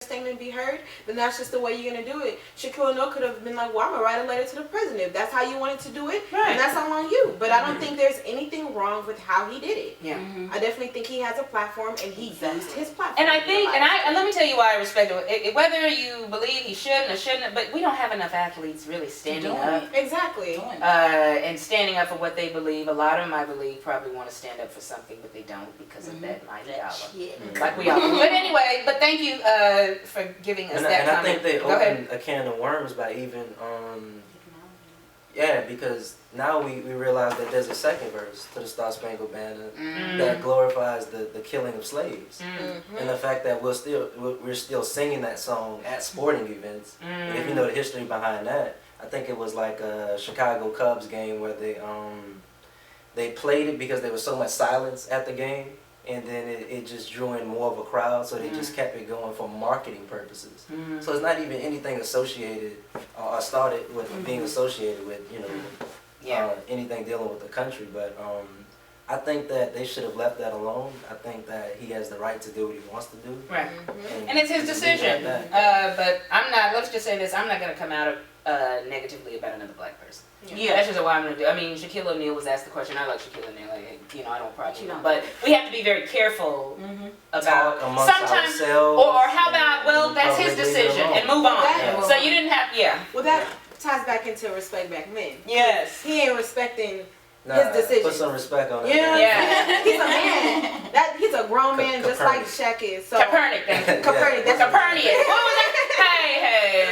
statement be heard, then that's just the way you're gonna do it. Shaquille O'Neal could have been like, well, I'm gonna write a letter to the president. If that's how you wanted to do it, and that's all on you. But I don't think there's anything wrong with how he did it. Yeah. I definitely think he has a platform, and he used his platform. And I think, and let me tell you why I respect it. Whether you believe he shouldn't or shouldn't, but we don't have enough athletes really standing up. Exactly. And standing up for what they believe. A lot of them, I believe, probably want to stand up for something, but they don't because of that mighty dollar. Like we all do. But anyway, but thank you for giving us that comment. I think they opened a can of worms by even, because now we realize that there's a second verse to the Star Spangled Banner that glorifies the killing of slaves, and the fact that we're still singing that song at sporting events. And if you know the history behind that, I think it was like a Chicago Cubs game where they played it because there was so much silence at the game. And then it just drew in more of a crowd, so they just kept it going for marketing purposes. So it's not even anything associated or started with being associated with, anything dealing with the country. But I think that they should have left that alone. I think that he has the right to do what he wants to do. Right. And it's his decision. But I'm not, let's just say this, I'm not going to come out negatively about another black person. Yeah, that's just what I'm going to do. I mean, Shaquille O'Neal was asked the question. I like Shaquille O'Neal. I don't probably. But we have to be very careful about sometimes. Or how about, well, that's his decision and move on. So you didn't have, Well, that ties back into respect back men. Yes. He ain't respecting his decision. Put some respect on it. Yeah. He's a man. He's a grown man just like Shaq is. So Copernic. Copernic. That's Copernic. What was that? Hey.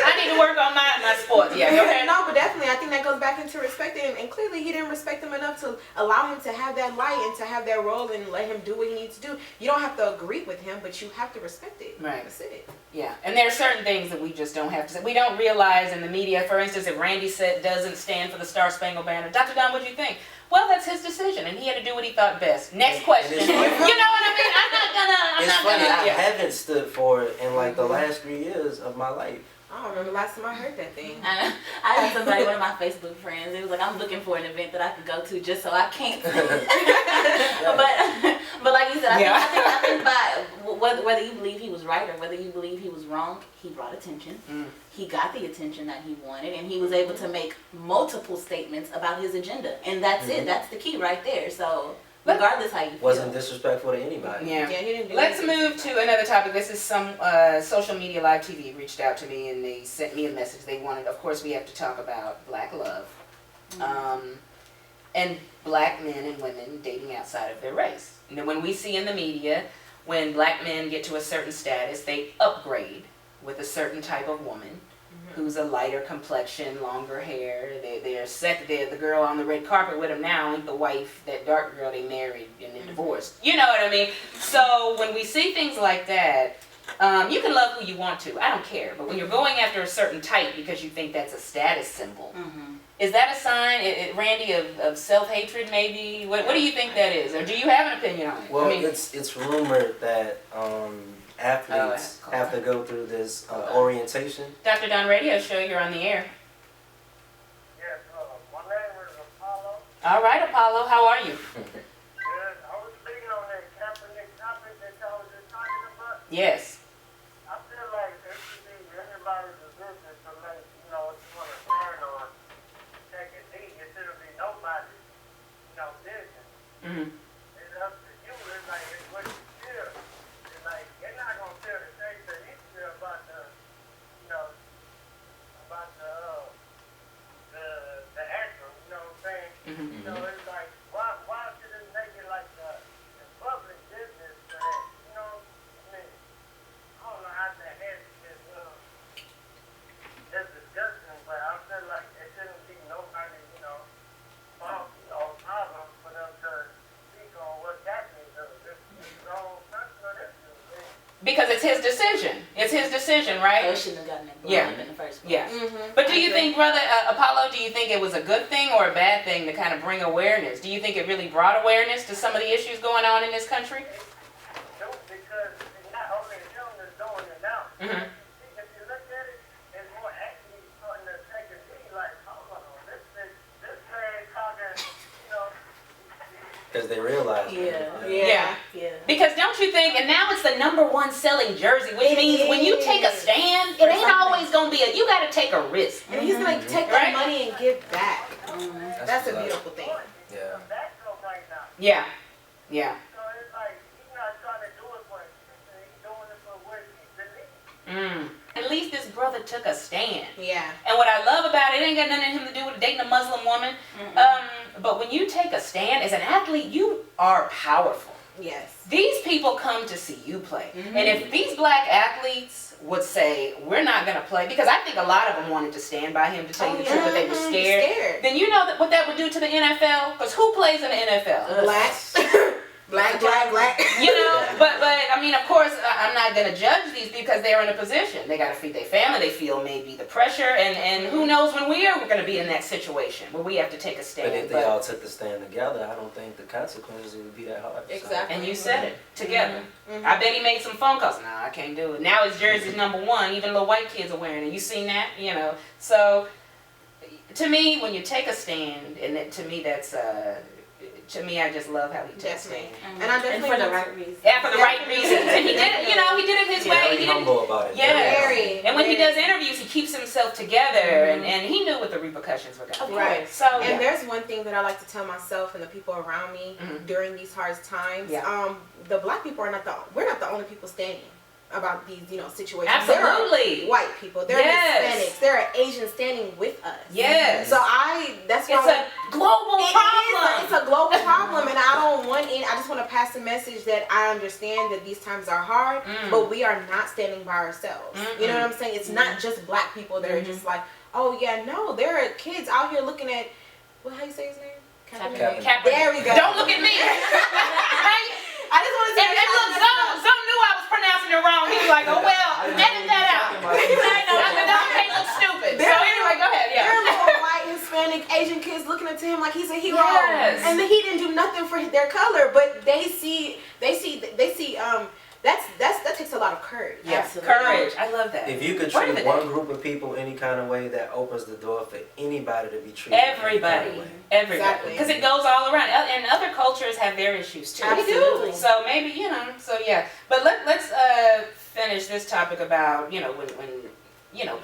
I need to work on my sports. Yeah, go ahead. No, but definitely, I think that goes back into respecting him. And clearly, he didn't respect him enough to allow him to have that light and to have that role and let him do what he needs to do. You don't have to agree with him, but you have to respect it. Right. That's it. Yeah, and there are certain things that we just don't have to say. We don't realize in the media, for instance, if Randy doesn't stand for the Star Spangled Banner, Dr. Don, what do you think? Well, that's his decision, and he had to do what he thought best. Next question. You know what I mean? I'm not gonna. I haven't stood for it in like the last 3 years of my life. I don't remember last time I heard that thing. I had somebody, one of my Facebook friends, it was like, I'm looking for an event that I could go to just so I can't. but like you said, I think by whether you believe he was right or whether you believe he was wrong, he brought attention. He got the attention that he wanted, and he was able to make multiple statements about his agenda. And that's it. That's the key right there. So regardless how you feel. Wasn't disrespectful to anybody. Yeah. He didn't do Let's anything. move to another topic. This is some social media live TV reached out to me and they sent me a message. They wanted, of course, we have to talk about black love and black men and women dating outside of their race. You know, when we see in the media, when black men get to a certain status, they upgrade with a certain type of woman who's a lighter complexion, longer hair. They're the girl on the red carpet with them now ain't the wife, that dark girl they married and then divorced. You know what I mean? So when we see things like that, you can love who you want to. I don't care. But when you're going after a certain type because you think that's a status symbol, is that a sign, Randy, of self-hatred maybe? What do you think that is? Or do you have an opinion on it? Well, it's rumored that athletes have to go through this orientation. Dr. Don Radio Show, you're on the air. Yes, my name is Apollo. All right, Apollo, how are you? Good. I was speaking on that Kaepernick topic that y'all was just talking about. Yes. I feel like it should be everybody's business to make, if you want to turn on, take a knee, it shouldn't be nobody's, business. It's up to you. It's like, it's what you feel. It's like, they're not going to feel the same thing you feel about the actor, you know what I'm saying? It's like, why should it make it like the public business that, I don't know how that has this discussion, but I feel like it shouldn't be nobody, fault or problem for them to speak on what's happening to them. It's their own personal issue. Because it's his decision. It's his decision, right? So it shouldn't have gotten involved in the first place. Yeah. But do you think, brother Apollo, do you think it was a good thing or a bad thing to kind of bring awareness? Do you think it really brought awareness to some of the issues going on in this country? No, because it's not only him that's doing it now. If you look at it, it's more actually starting to take a knee, like, hold on, this man talking, Because they realize Yeah. Because don't you think? And now it's the #1 selling jersey, which means when you take a stand, it ain't always gonna be you got to take a risk. And he's gonna take that money and give back. That's a beautiful thing. Yeah. Yeah. Yeah. So it's like he's not trying to do it for him. He's doing it for what he believes. At least this brother took a stand. Yeah. And what I love about it ain't got nothing to do with dating a Muslim woman. But when you take a stand as an athlete, you are powerful. Yes. These people come to see you play. And if these black athletes would say, we're not going to play, because I think a lot of them wanted to stand by him, to tell you the truth, but they were scared. Then you know what that would do to the NFL? Because who plays in the NFL? Black. Black. You know, but I mean, of course, I'm not going to judge these because they're in a position. They got to feed their family. They feel maybe the pressure. And who knows when we're going to be in that situation where we have to take a stand. But if they all took the stand together, I don't think the consequences would be that hard. Exactly. And you said it, together. I bet he made some phone calls. Nah, I can't do it. Now his jersey's #1. Even little white kids are wearing it. You seen that? You know. So, to me, when you take a stand, and to me that's... to me, I just love how he took a stand. And I definitely for the right reasons. Yeah, for the right reasons. And he did it, you know, he did it his way. He's humble about it. Yeah. Very. And when he does interviews, he keeps himself together, and he knew what the repercussions were going to be. Right. So, And there's one thing that I like to tell myself and the people around me during these hard times. Yeah. The black people are we're not the only people standing about these, situations. Absolutely. There are white people. There are Hispanics. There are Asians standing with us. Yes. So that's why it's a global problem. It's a global problem, and I just want to pass the message that I understand that these times are hard, but we are not standing by ourselves. You know what I'm saying? It's not just black people that are just like, oh yeah, no, there are kids out here looking at, how you say his name? Kaepernick. There we go. Don't look at me. Right? I just want to say And look, Zone knew I was pronouncing it wrong. He was like, oh well, edit that out. Don't can't look stupid. So anyway, go ahead. Yeah. There are little white, Hispanic, Asian kids looking up to him like he's a hero, Yes. and then he didn't do nothing for their color, but that takes a lot of courage. Yeah, courage. I love that. If you could Word of treat the one day. group of people any kind of way, that opens the door for anybody to be treated Everybody. any kind of way. Everybody. Exactly. Because it goes all around. And other cultures have their issues too. Absolutely. So maybe, so yeah. But let's finish this topic about, when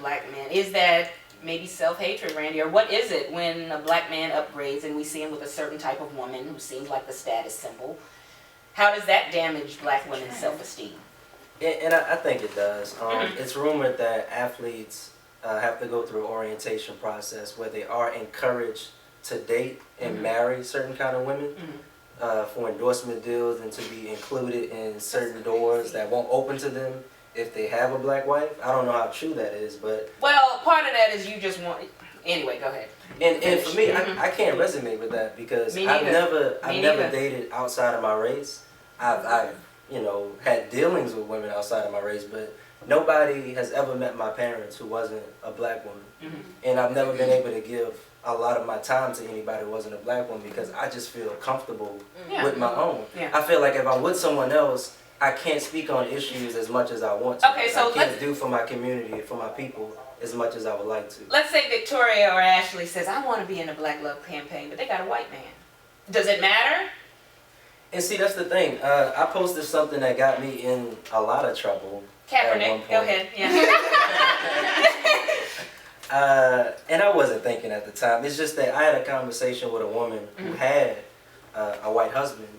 black men, is that maybe self-hatred, Randy, or what is it when a black man upgrades and we see him with a certain type of woman who seems like the status symbol? How does that damage black women's self-esteem? And I think it does. It's rumored that athletes have to go through an orientation process where they are encouraged to date and marry certain kind of women for endorsement deals and to be included in certain doors that won't open to them if they have a black wife. I don't know how true that is, but... Well, part of that is you just want... Anyway, go ahead. And for me, I can't resonate with that because I've never dated outside of my race. I've had dealings with women outside of my race, but nobody has ever met my parents who wasn't a black woman. And I've never been able to give a lot of my time to anybody who wasn't a black woman because I just feel comfortable with my own. Yeah. I feel like if I'm with someone else, I can't speak on issues as much as I want to. Okay, so I can't do for my community, for my people, as much as I would like to. Let's say Victoria or Ashley says, I want to be in a Black Love campaign, but they got a white man. Does it matter? And see, that's the thing. I posted something that got me in a lot of trouble. Kaepernick, go ahead. Yeah. And I wasn't thinking at the time. It's just that I had a conversation with a woman who had a white husband,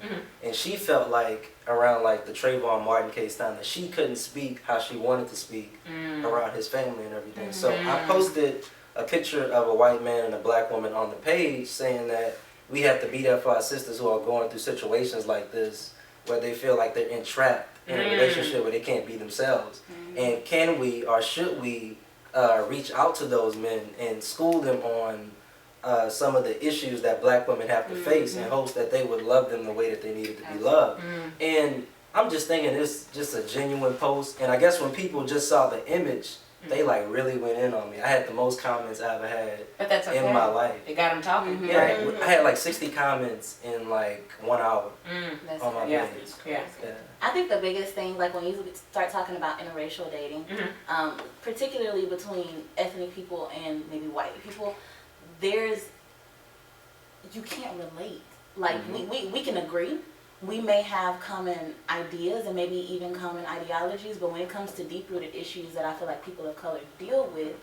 and she felt like around like the Trayvon Martin case time that she couldn't speak how she wanted to speak around his family and everything. So I posted a picture of a white man and a black woman on the page saying that we have to be there for our sisters who are going through situations like this where they feel like they're entrapped in a relationship where they can't be themselves. And can we or should we reach out to those men and school them on some of the issues that black women have to face in hopes that they would love them the way that they needed to be loved. And I'm just thinking it's just a genuine post. And I guess when people just saw the image, they like really went in on me. I had the most comments I ever had in my life. It got them talking. Yeah, I had like 60 comments in like 1 hour on my page. Yeah. I think the biggest thing, like when you start talking about interracial dating, particularly between ethnic people and maybe white people, you can't relate. Like we can agree, we may have common ideas and maybe even common ideologies, but when it comes to deep-rooted issues that I feel like people of color deal with,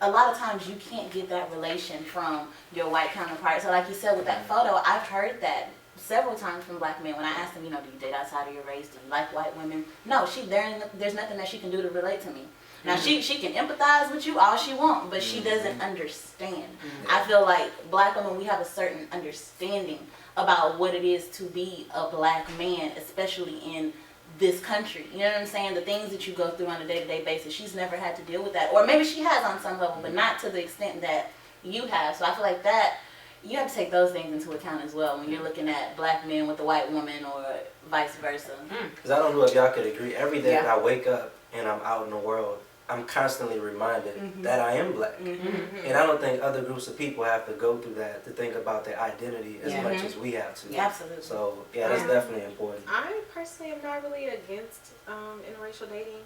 a lot of times you can't get that relation from your white counterpart. So like you said with that photo, I've heard that several times from black men when I ask them, you know, do you date outside of your race? Do you like white women? No, there's nothing that she can do to relate to me. Now she can empathize with you all she wants, but she doesn't understand. I feel like black women, we have a certain understanding about what it is to be a black man, especially in this country. You know what I'm saying? The things that you go through on a day-to-day basis, she's never had to deal with that. Or maybe she has on some level, but not to the extent that you have. So I feel like that, you have to take those things into account as well when you're looking at black men with a white woman or vice versa. Because I don't know if y'all could agree, every day that I wake up and I'm out in the world, I'm constantly reminded that I am black. And I don't think other groups of people have to go through that to think about their identity as much as we have to. Absolutely. So, yeah, that's definitely important. I personally am not really against interracial dating.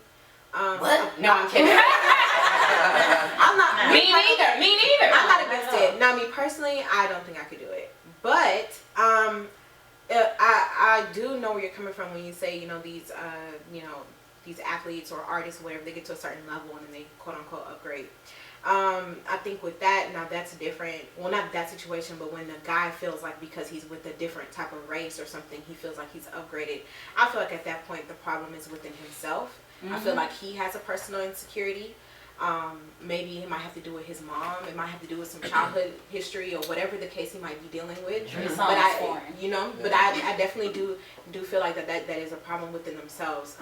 What? No, I'm kidding. I'm not. Me neither. I'm not against it. Now, me personally, I don't think I could do it. But I do know where you're coming from when you say, these athletes or artists, whatever, they get to a certain level and then they quote unquote upgrade. I think with that, now that's different. Well, not that situation, but when the guy feels like because he's with a different type of race or something, he feels like he's upgraded. I feel like at that point the problem is within himself. I feel like he has a personal insecurity. Maybe it might have to do with his mom. It might have to do with some childhood history or whatever the case he might be dealing with. But I definitely do feel like that is a problem within themselves.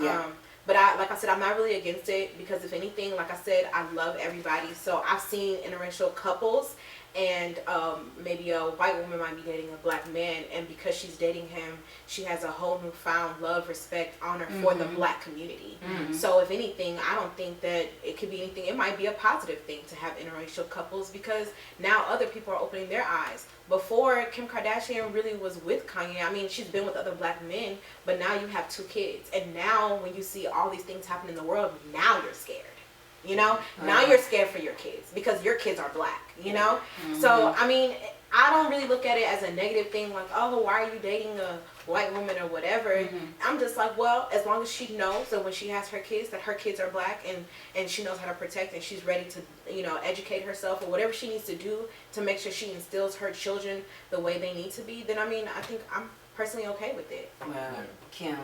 But like I said, I'm not really against it because if anything, like I said, I love everybody. So I've seen interracial couples and maybe a white woman might be dating a black man, and because she's dating him, she has a whole newfound love, respect, honor for the black community. So if anything, I don't think that it could be anything. It might be a positive thing to have interracial couples because now other people are opening their eyes. Before, Kim Kardashian really was with Kanye. I mean, she's been with other black men, but now you have 2 kids. And now when you see all these things happen in the world, now you're scared. Now you're scared for your kids because your kids are black, So, I mean, I don't really look at it as a negative thing like, oh, why are you dating a white woman or whatever. I'm just like, well, as long as she knows that when she has her kids, that her kids are black and she knows how to protect and she's ready to, educate herself or whatever she needs to do to make sure she instills her children the way they need to be, then I mean, I think I'm personally okay with it. Well, Kim.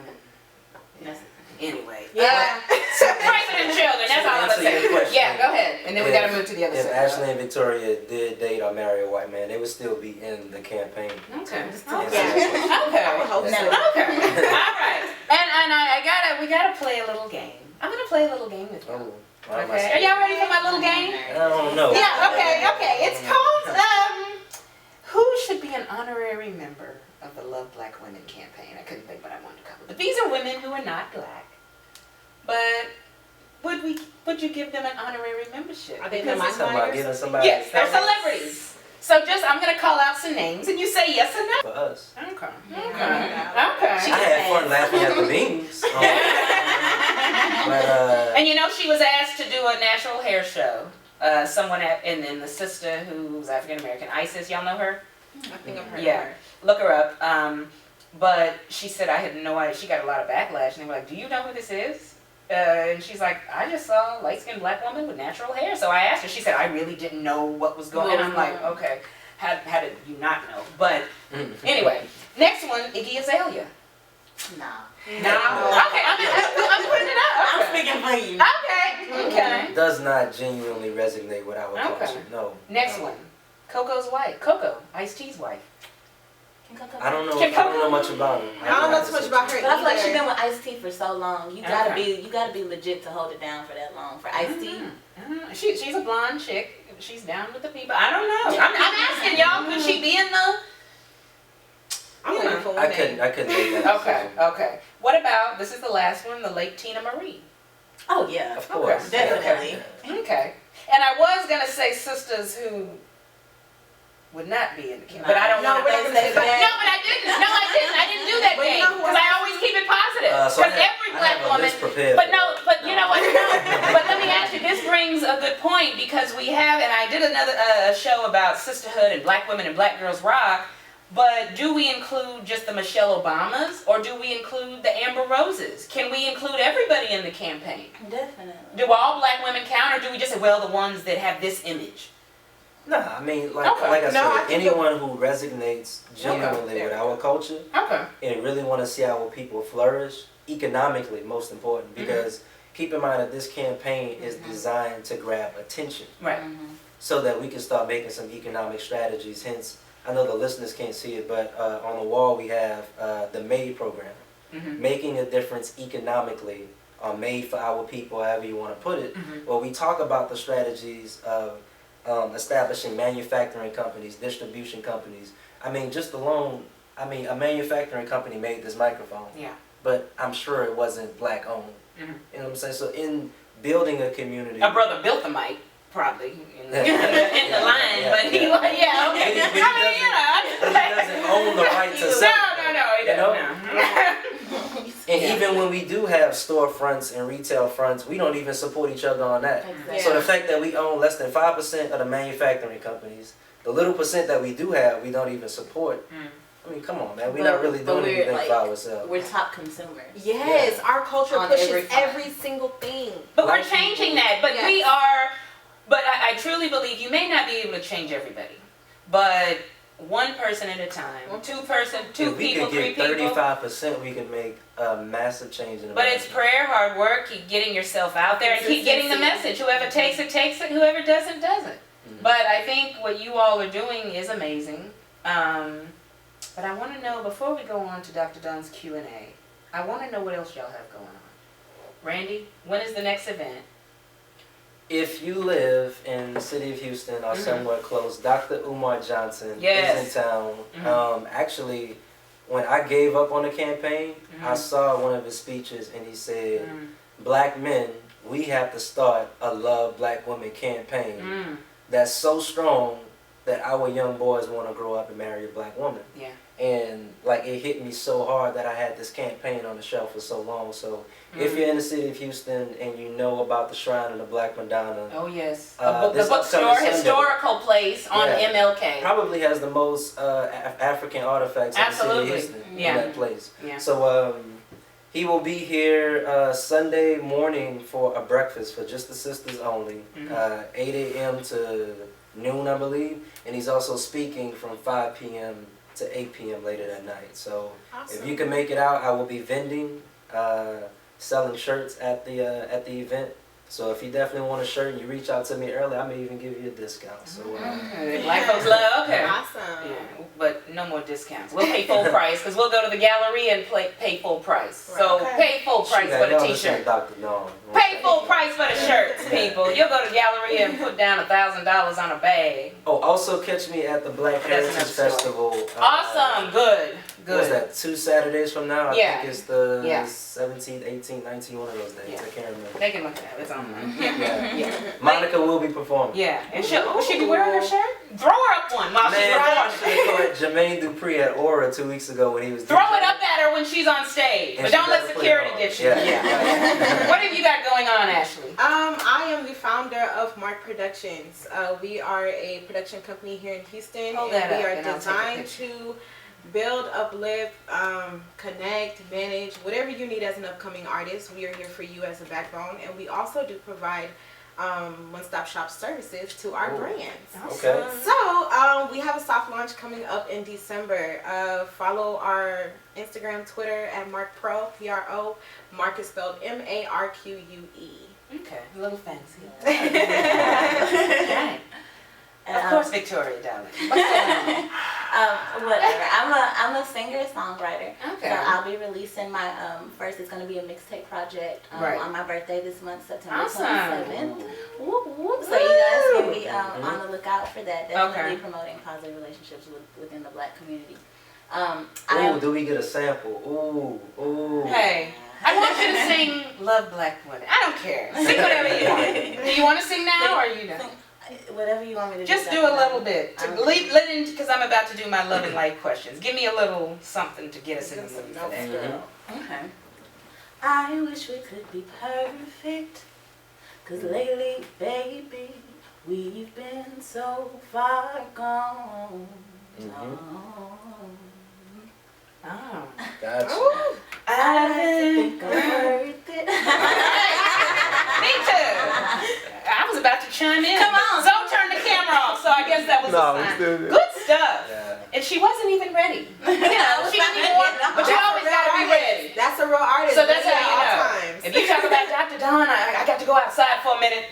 Yes. Anyway. Yeah. President children, that's all I'm going to say. Yeah, go ahead. And then we got to move to the other side. If Ashley and Victoria did date or marry a white man, they would still be in the campaign. Okay. Okay. I would hope so. Okay. All right. And we gotta play a little game. I'm gonna play a little game with you. Oh, Okay. Are y'all ready for my little game? I don't know. Yeah. Okay. It's called Who should be an honorary member of the Love Black Women campaign? I couldn't think what I wanted to cover. But these are women who are not black. But would you give them an honorary membership? Are they Talking about giving somebody Yes, they're celebrities. So I'm going to call out some names and you say yes or no. for us. Okay. I had fun laughing at the memes. But, she was asked to do a natural hair show. And then the sister who's African American, Isis, y'all know her? I think I've heard of Yeah, her. look her up. But she said I had no idea. She got a lot of backlash, and they were like, "Do you know who this is?" And she's like, "I just saw a light-skinned black woman with natural hair." So I asked her. She said, "I really didn't know what was going on." I'm like, "Okay, how did you not know?" But anyway, next one, Iggy Azalea. No. Okay, I'm putting it up. I'm speaking for you. Okay. does not genuinely resonate with our culture. No. Next one, Coco's wife. Coco, Ice-T's wife. I don't know much about her. I don't know too much about her. But I feel like she's been with Ice-T for so long. You gotta be legit to hold it down for that long. For Ice-T. She's a blonde chick. She's down with the people. I don't know. I'm asking y'all, could she be in the? I couldn't make that. Okay. What about, this is the last one, the late Tina Marie? Oh yeah. Of course. Definitely. Okay. And I was gonna say sisters who would not be in the camp, but I don't know. we're not gonna say that. No, but I didn't. I didn't do that game because I always keep it positive. Because every black woman. But you know what? No. But let me ask you. This brings a good point because we have, and I did another show about sisterhood and black women and black girls rock. But do we include just the Michelle Obamas, or do we include the Amber Roses? Can we include everybody in the campaign? Definitely. Do all black women count, or do we just say, well, the ones that have this image? Nah, I mean, like Okay. like I No, I said, think anyone who resonates genuinely Okay. with our culture Okay. and really want to see our people flourish economically, most important, because keep in mind that this campaign is designed to grab attention Right. so that we can start making some economic strategies. Hence, I know the listeners can't see it, but on the wall we have the MADE program, making a difference economically, made for our people, however you want to put it. Where we talk about the strategies of establishing manufacturing companies, distribution companies. I mean, just alone, I mean, a manufacturing company made this microphone, Yeah. but I'm sure it wasn't black owned. You know what I'm saying? So in building a community, A brother built the mic, probably, in the line, Yeah, but he, yeah. okay. But he doesn't own the right to sell it. No, he You know? doesn't. And even when we do have storefronts and retail fronts, we don't even support each other on that. Exactly. So the fact that we own less than 5% of the manufacturing companies, the little percent that we do have, we don't even support. I mean, come on, man. We're not really doing anything for ourselves. We're top consumers. Yes, our culture On pushes every every single thing. But we're Black changing people- that. But Yes. we are. But I truly believe you may not be able to change everybody, but one person at a time, two If we people, could three get people. 35%, we could make a massive change in the But it's prayer, hard work, keep getting yourself out there, and keep getting the message. Whoever takes it, takes it. Whoever doesn't, doesn't. But I think what you all are doing is amazing. But I want to know, before we go on to Dr. Dunn's Q&A, I want to know what else y'all have going on. Randy, when is the next event? If you live in the city of Houston or somewhere close, Dr. Umar Johnson Yes. is in town. Actually, when I gave up on the campaign, I saw one of his speeches and he said, black men, we have to start a Love Black Women campaign that's so strong that our young boys want to grow up and marry a black woman. Yeah. And like it hit me so hard that I had this campaign on the shelf for so long. So if you're in the city of Houston and you know about the Shrine of the Black Madonna, Oh, yes. this The bookstore, upcoming Sunday. historical place on Yeah. MLK. probably has the most African artifacts in the city Absolutely. of Houston Yeah. in that place. Yeah. So he will be here Sunday morning for a breakfast for just the sisters only, 8 a.m. to noon, I believe. And he's also speaking from 5 p.m. to 8 p.m. later that night. So if you can make it out, I will be vending, selling shirts at the event. So if you definitely want a shirt and you reach out to me early, I may even give you a discount. So Black folks love, okay. Awesome. Yeah, but no more discounts. We'll pay full price because we'll go to the gallery and pay full price. So Okay. pay full price for the t-shirt. Dr. No. Pay full price for the shirts, people. You'll go to the gallery and put down $1,000 on a bag. Oh, also catch me at the Black That's Heritage another story. Festival. Awesome, good, What was good. that, 2 Saturdays from now? I Yeah. think it's the Yeah. 17th, 18th, 19th, one of those days. Yeah. I can't remember. They can look it up. It's online. Yeah. Yeah. Monica will be performing. Yeah, and will she be wearing her shirt? Throw her up one while she's Man, I right. should have caught Jermaine Dupree at Aura 2 weeks ago when he was Throw DJing. it up at her when she's on stage, And but she don't let better put it security on. get you. Yeah. What have you got going on, Ashley? I am the founder of Mark Productions. We are a production company here in Houston, Hold and that we up are and I'll take a designed picture. to build, uplift, connect, manage, whatever you need as an upcoming artist. We are here for you as a backbone, and we also do provide one-stop shop services to our brands. Okay. So we have a soft launch coming up in December. Follow our Instagram, Twitter at Mark Pro, P-R-O. Mark is spelled M-A-R-Q-U-E. Okay, a little fancy. Right. Of course, Victoria, darling. What's going on? Whatever. I'm a singer, songwriter. Okay. So I'll be releasing my first. It's going to be a mixtape project Right. on my birthday this month, September Awesome. 27th. Whoop, whoop. So you guys can be on the lookout for that. Definitely Okay. promoting positive relationships within the Black community. Ooh, do we get a sample? Ooh. Hey, I want you to sing Love Black Women. I don't care. Sing whatever you want. Do you want to sing now or you don't? Whatever you want me to Just do. do a little bit. Because I'm about to do my love and life questions. Give me a little something to get us in the mood for that. Okay. I wish we could be perfect, 'cause lately, baby, we've been so far gone. Mm-hmm. Oh. Gotcha. Ooh. I think I'm worth it. Me too. I was about to chime in. Come on. Zoe turned the camera off, so I guess that was No, a we sign. still good. Good stuff. Yeah. And she wasn't even ready. You know, she didn't even want, but you always gotta be ready. That's a real artist. So that's ready how at you all know. times. If you talk about Dr. Dawn, I got to go outside for a minute.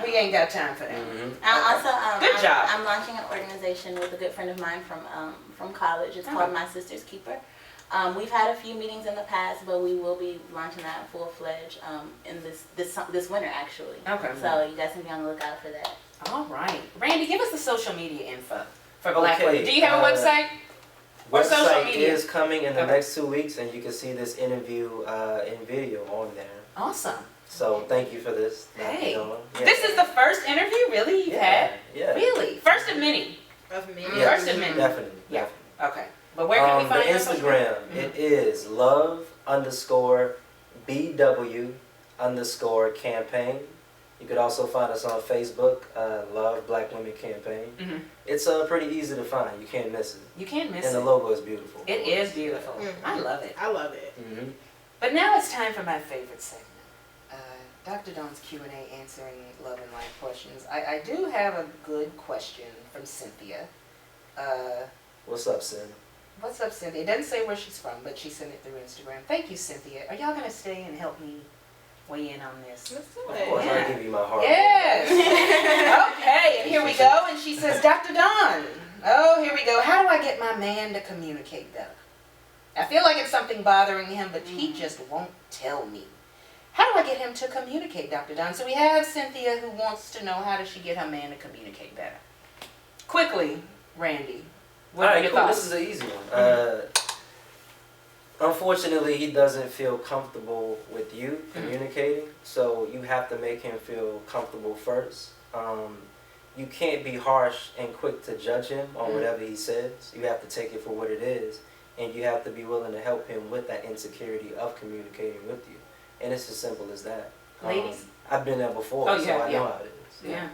We ain't got time for that. Mm-hmm. Good job. I'm launching an organization with a good friend of mine from college. It's called My Sister's Keeper. We've had a few meetings in the past, but we will be launching that full-fledged in this winter, actually. Okay. So you guys can be on the lookout for that. All right. Randy, give us the social media info for Black Okay, women. Do you have a website? Or social Website media? is coming in the Okay. next 2 weeks, and you can see this interview in video on there. Awesome. So thank you for this. Hey. Yeah. This is the first interview really you've had? Yeah. Really? First of many? Of me. Yeah. First of many. Definitely. Yeah. Definitely. Okay. But where can we find the you on social media? Instagram, it is love_BW_campaign. You could also find us on Facebook, Love Black Women Campaign. Mhm. It's pretty easy to find. You can't miss it. You can't miss And it. the logo is beautiful. It is beautiful. Mhm. I love it. I love it. Mm-hmm. But now it's time for my favorite segment. Dr. Dawn's Q&A, answering love and life questions. I do have a good question from Cynthia. What's up, Sin? What's up, Cynthia? It doesn't say where she's from, but she sent it through Instagram. Thank you, Cynthia. Are y'all going to stay and help me weigh in on this? Let's do Of it. course, Yeah. I'll give you my heart. Yes. Okay, and here we go. And she says, Dr. Dawn. Oh, here we go. How do I get my man to communicate better? I feel like it's something bothering him, but he just won't tell me. How do I get him to communicate, Dr. Dawn? So we have Cynthia who wants to know how does she get her man to communicate better. Quickly, Randy. What All are right, your cool. thoughts? This is an easy one. Unfortunately, he doesn't feel comfortable with you communicating, so you have to make him feel comfortable first. You can't be harsh and quick to judge him on whatever he says. You have to take it for what it is, and you have to be willing to help him with that insecurity of communicating with you. And it's as simple as that. Ladies? I've been there before, Oh, so yeah, I yeah. know how it is. Yeah.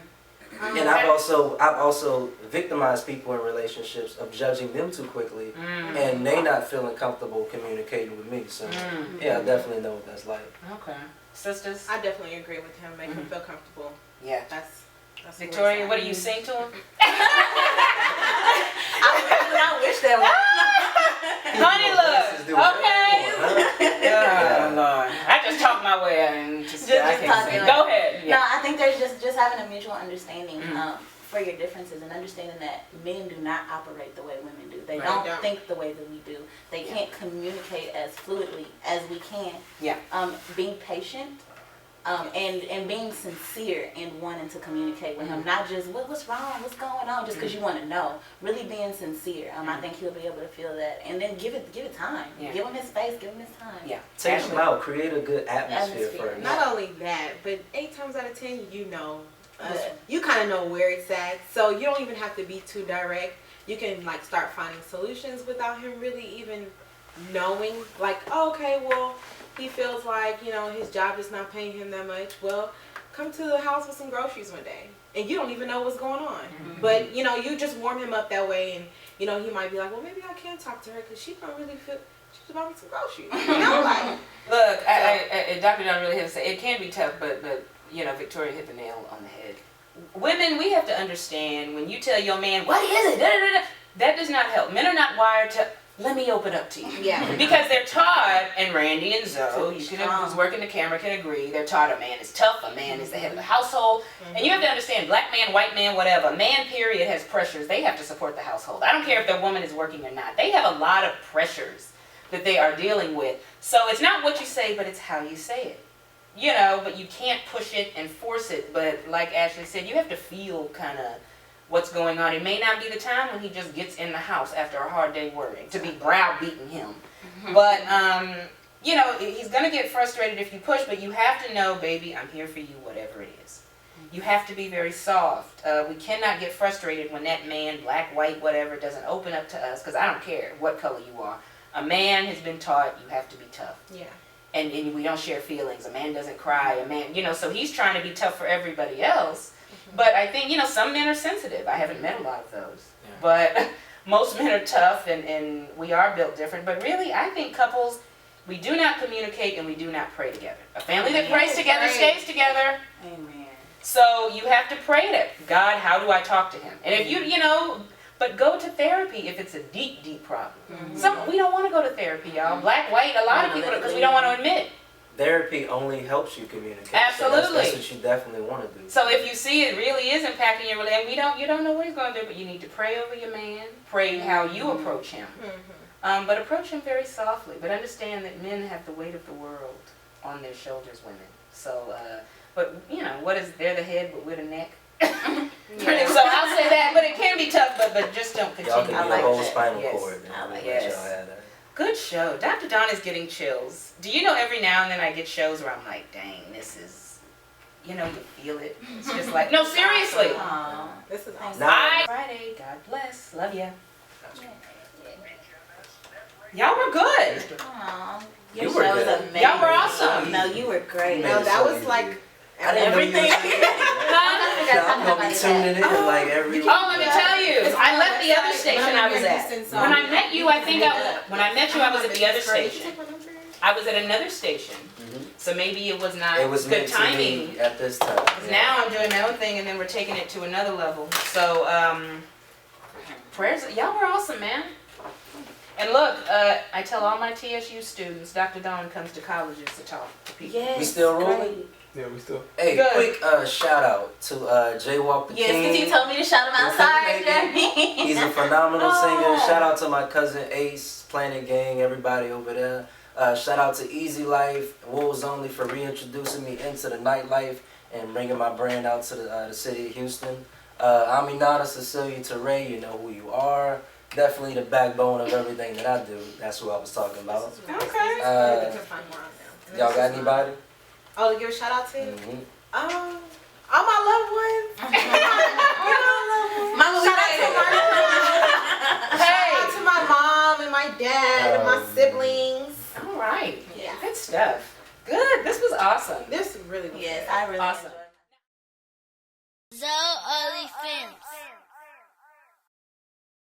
And I've also victimized people in relationships of judging them too quickly, and they not feeling comfortable communicating with me. So yeah, I definitely know what that's like. Okay. Sisters? I definitely agree with him. Make him feel comfortable. Yeah. That's Victoria, what do you sing to him? I wish that was. Honey, Voices do look. it. Okay. Yeah. Oh, Lord. I just talk my way and just I Just can't talking sing. like- Go ahead. No, I think there's just having a mutual understanding for your differences and understanding that men do not operate the way women do. They Right. don't They don't. think the way that we do. They can't communicate as fluidly as we can. Yeah. Being patient and being sincere in wanting to communicate with him, not just what's wrong, what's going on, just because you want to know. Really being sincere. I think he'll be able to feel that, and then give it time. Yeah. Give him his space. Give him his time. Yeah. Take them out, create a good atmosphere Atmosphere. first. Not only that, but 8 times out of 10, you know, you kind of know where it's at. So you don't even have to be too direct. You can like start finding solutions without him really even knowing. Like, oh, okay, well, he feels like, you know, his job is not paying him that much. Well, come to the house with some groceries one day. And you don't even know what's going on. But, you know, you just warm him up that way. And, you know, he might be like, well, maybe I can talk to her because she don't really feel, she's about me some groceries. You know, like. Look, Dr. Don really has to say, it can be tough, but you know, Victoria hit the nail on the head. Women, we have to understand when you tell your man, what is it? Da, da, da, da, that does not help. Men are not wired to, let me open up to you. Yeah. Because they're taught, and Randy and Zoe, To you be can, who's strong. working the camera can agree, they're taught a man is tough, a man is the head of the household. And you have to understand, black man, white man, whatever, man period has pressures. They have to support the household. I don't care if their woman is working or not. They have a lot of pressures that they are dealing with. So it's not what you say, but it's how you say it. You know, but you can't push it and force it. But like Ashley said, you have to feel kind of what's going on. It may not be the time when he just gets in the house after a hard day working to be browbeating him. But, you know, he's going to get frustrated if you push, but you have to know, baby, I'm here for you, whatever it is. You have to be very soft. We cannot get frustrated when that man, black, white, whatever, doesn't open up to us, because I don't care what color you are. A man has been taught you have to be tough. Yeah. And we don't share feelings. A man doesn't cry. A man, you know, so he's trying to be tough for everybody else. But I think, you know, some men are sensitive. I haven't met a lot of those. Yeah. But most men are tough and we are built different, but really I think couples, we do not communicate and we do not pray together. A family that prays together stays together. Amen. So you have to pray that, God, how do I talk to him? And if you know, but go to therapy if it's a deep, deep problem. We don't want to go to therapy, y'all. Black, white, a lot of people, because we don't want to admit. Therapy only helps you communicate. Absolutely. So that's what you definitely want to do. So if you see it really is impacting your relationship, you don't know what he's going to do, but you need to pray over your man. Pray how you approach him. But approach him very softly. But understand that men have the weight of the world on their shoulders, women. So, but you know, they're the head, but we're the neck. So I'll say that, but it can be tough, but just don't continue. Y'all can be a whole spinal cord. Yes. Y'all have that. Good show. Dr. Dawn is getting chills. Do you know every now and then I get shows where I'm like, dang, this is, you feel it. It's just like, no, seriously. This is awesome. Friday, God bless. Love ya. Y'all were good. You were good. Amazing. Y'all were awesome. No, you were great. No, that was like I didn't everything. know you I'm gonna be tuning in like every week. Oh, let me tell you. I left the other station I was at. When I met you, I was at the other station. I was at another station. So maybe it was not It was good meant to timing. be at this time. Now I'm doing my own thing, and then we're taking it to another level. So, prayers, y'all were awesome, man. And look, I tell all my TSU students, Dr. Dawn comes to colleges to talk to people. Yes, We still rolling? Yeah, we still. Hey, Good. quick shout out to Jaywalk the Yes, King. because you told me to shout him out. Sorry, Jeremy. He's a phenomenal singer. Shout out to my cousin Ace, Planet Gang, everybody over there. Shout out to Easy Life, Wolves Only for reintroducing me into the nightlife and bringing my brand out to the city of Houston. Aminata Cecilia Teray, you know who you are. Definitely the backbone of everything that I do. That's who I was talking about. Okay. Y'all got anybody? Oh, to give a shout out to? All my loved ones. Mama, Shout out to my mom and my dad and my siblings. All right. Yeah. Good stuff. Good. This was awesome. This really was Yes, good. I really Awesome. enjoyed it. Zoe Films.